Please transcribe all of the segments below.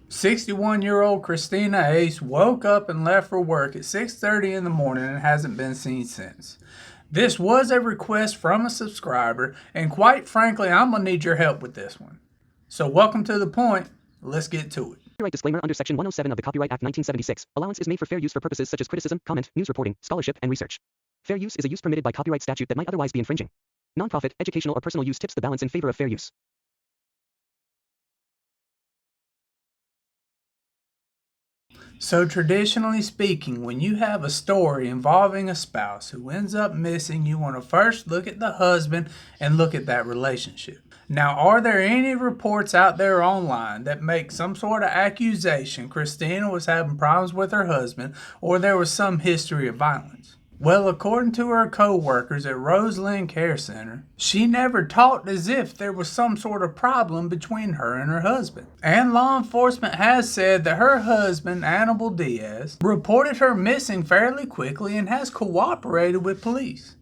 61-year-old Cristina Ase woke up and left for work at 6:30 in the morning and hasn't been seen since. This was a request from a subscriber, and quite frankly, I'm going to need your help with this one. So welcome to the point. Let's get to it. Copyright disclaimer under Section 107 of the Copyright Act 1976. Allowance is made for fair use for purposes such as criticism, comment, news reporting, scholarship, and research. Fair use is a use permitted by copyright statute that might otherwise be infringing. Nonprofit, educational, or personal use tips the balance in favor of fair use. So traditionally speaking, when you have a story involving a spouse who ends up missing, you want to first look at the husband and look at that relationship. Now, are there any reports out there online that make some sort of accusation Cristina was having problems with her husband or there was some history of violence? Well, according to her co-workers at Roseland Care Center, she never talked as if there was some sort of problem between her and her husband. And law enforcement has said that her husband, Annabelle Diaz, reported her missing fairly quickly and has cooperated with police.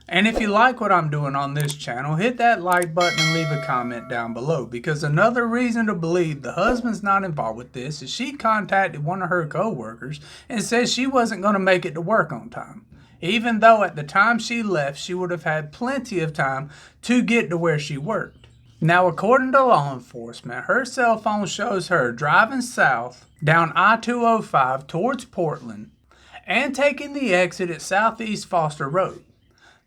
And if you like what I'm doing on this channel, hit that like button and leave a comment down below, because another reason to believe the husband's not involved with this is she contacted one of her co-workers and said she wasn't going to make it to work on time, even though at the time she left she would have had plenty of time to get to where she worked. Now, according to law enforcement, her cell phone shows her driving south down I-205 towards Portland and taking the exit at Southeast Foster Road.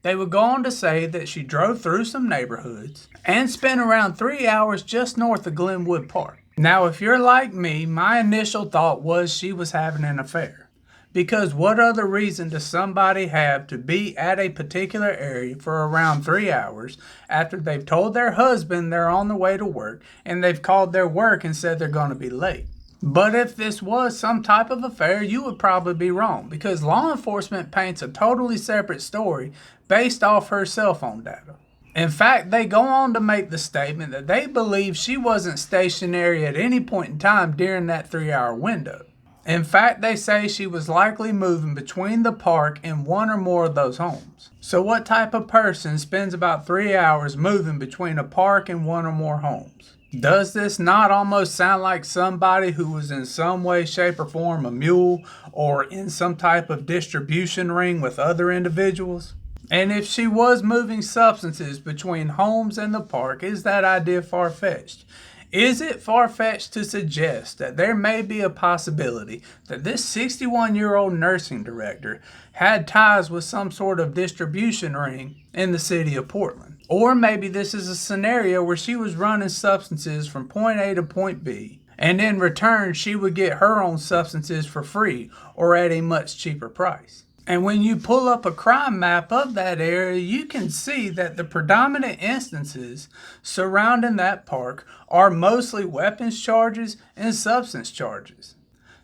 They would go on to say that she drove through some neighborhoods and spent around 3 hours just north of Glenwood Park. Now, if you're like me, my initial thought was she was having an affair. Because what other reason does somebody have to be at a particular area for around 3 hours after they've told their husband they're on the way to work and they've called their work and said they're going to be late? But if this was some type of affair, you would probably be wrong, because law enforcement paints a totally separate story based off her cell phone data. In fact, they go on to make the statement that they believe she wasn't stationary at any point in time during that 3-hour window. In fact, they say she was likely moving between the park and one or more of those homes. So what type of person spends about 3 hours moving between a park and one or more homes? Does this not almost sound like somebody who was in some way, shape, or form a mule or in some type of distribution ring with other individuals? And if she was moving substances between homes and the park, is that idea far-fetched? Is it far-fetched to suggest that there may be a possibility that this 61-year-old nursing director had ties with some sort of distribution ring in the city of Portland? Or maybe this is a scenario where she was running substances from point A to point B, and in return she would get her own substances for free or at a much cheaper price. And when you pull up a crime map of that area, you can see that the predominant instances surrounding that park are mostly weapons charges and substance charges.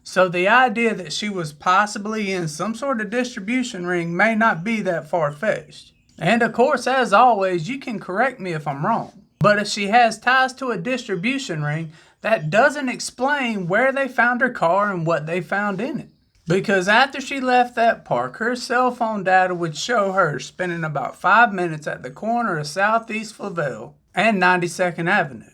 So the idea that she was possibly in some sort of distribution ring may not be that far-fetched. And of course, as always, you can correct me if I'm wrong. But if she has ties to a distribution ring, that doesn't explain where they found her car and what they found in it. Because after she left that park, her cell phone data would show her spending about 5 minutes at the corner of Southeast Flavelle and 92nd Avenue.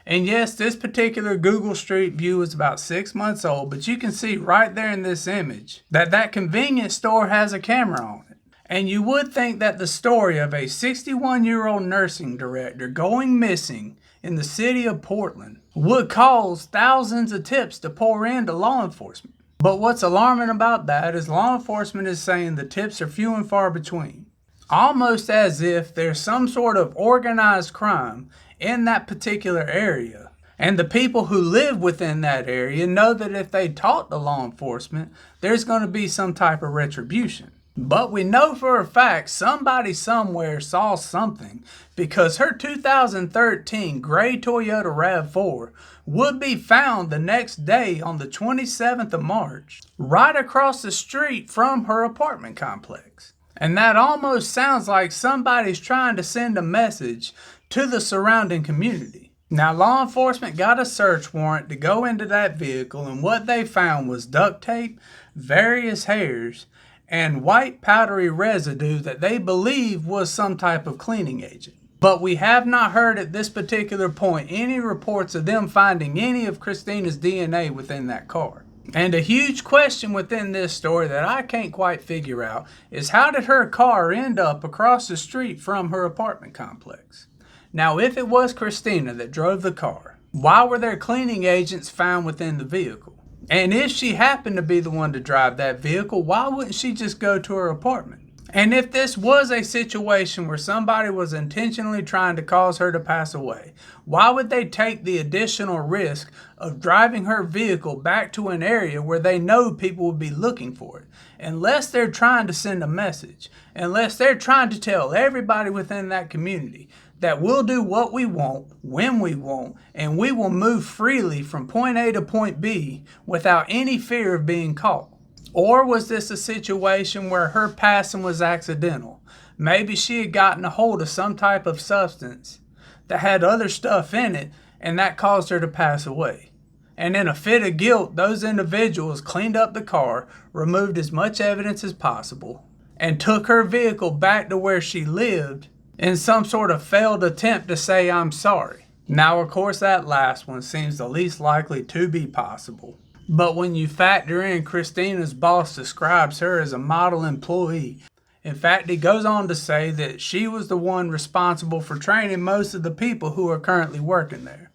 And yes, this particular Google Street View is about 6 months old, but you can see right there in this image that that convenience store has a camera on it. And you would think that the story of a 61-year-old nursing director going missing in the city of Portland would cause thousands of tips to pour into law enforcement. But what's alarming about that is law enforcement is saying the tips are few and far between. Almost as if there's some sort of organized crime in that particular area. And the people who live within that area know that if they talk to law enforcement, there's going to be some type of retribution. But we know for a fact somebody somewhere saw something, because her 2013 gray Toyota RAV4 would be found the next day on the 27th of March, right across the street from her apartment complex. And that almost sounds like somebody's trying to send a message to the surrounding community. Now, law enforcement got a search warrant to go into that vehicle, and what they found was duct tape, various hairs, and white powdery residue that they believe was some type of cleaning agent. But we have not heard at this particular point any reports of them finding any of Cristina's DNA within that car. And a huge question within this story that I can't quite figure out is how did her car end up across the street from her apartment complex? Now, if it was Cristina that drove the car, why were there cleaning agents found within the vehicle? And if she happened to be the one to drive that vehicle, why wouldn't she just go to her apartment? And if this was a situation where somebody was intentionally trying to cause her to pass away, why would they take the additional risk of driving her vehicle back to an area where they know people would be looking for it? Unless they're trying to send a message, unless they're trying to tell everybody within that community that we'll do what we want, when we want, and we will move freely from point A to point B without any fear of being caught. Or was this a situation where her passing was accidental? Maybe she had gotten a hold of some type of substance that had other stuff in it, and that caused her to pass away. And in a fit of guilt, those individuals cleaned up the car, removed as much evidence as possible, and took her vehicle back to where she lived in some sort of failed attempt to say, "I'm sorry." Now, of course, that last one seems the least likely to be possible. But when you factor in Cristina's boss describes her as a model employee, in fact, he goes on to say that she was the one responsible for training most of the people who are currently working there.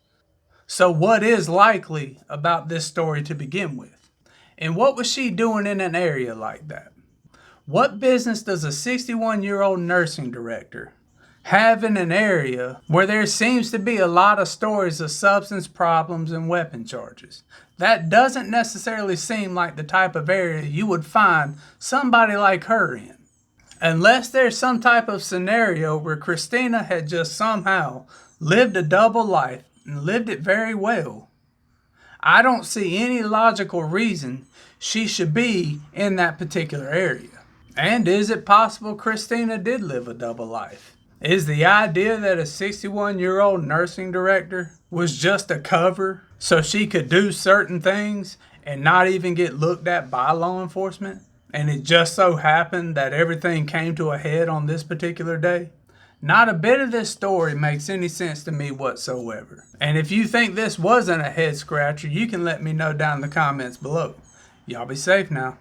So what is likely about this story to begin with? And what was she doing in an area like that? What business does a 61-year-old nursing director have in an area where there seems to be a lot of stories of substance problems and weapon charges? That doesn't necessarily seem like the type of area you would find somebody like her in. Unless there's some type of scenario where Cristina had just somehow lived a double life and lived it very well, I don't see any logical reason she should be in that particular area. And is it possible Cristina did live a double life? Is the idea that a 61-year-old nursing director was just a cover so she could do certain things and not even get looked at by law enforcement? And it just so happened that everything came to a head on this particular day? Not a bit of this story makes any sense to me whatsoever. And if you think this wasn't a head scratcher, you can let me know down in the comments below. Y'all be safe now.